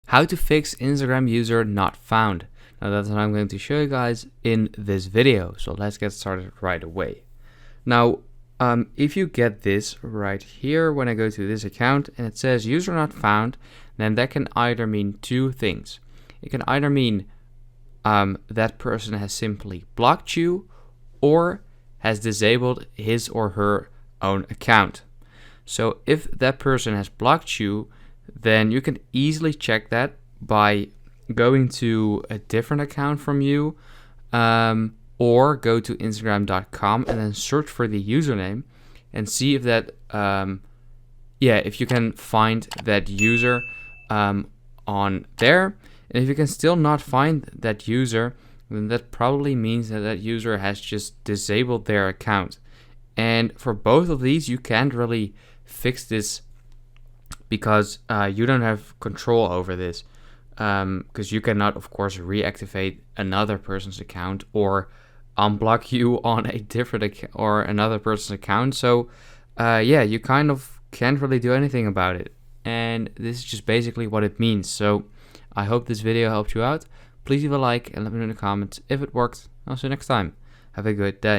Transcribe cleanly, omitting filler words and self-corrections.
How to fix Instagram user not found. Now that's what I'm going to show you guys in this video. So let's get started right away. Now, if you get this right here, when I go to this account and it says user not found, then that can either mean two things. It can either mean that person has simply blocked you or has disabled his or her own account. So if that person has blocked you, then you can easily check that by going to a different account from you, or go to Instagram.com and then search for the username and see if that, if you can find that user on there. And if you can still not find that user, then that probably means that that user has just disabled their account. And for both of these, you can't really fix this because you don't have control over this, because you cannot, of course, reactivate another person's account or unblock you on a different account or another person's account. So you kind of can't really do anything about it. And this is just basically what it means. So I hope this video helped you out. Please leave a like and let me know in the comments if it worked. I'll see you next time. Have a good day.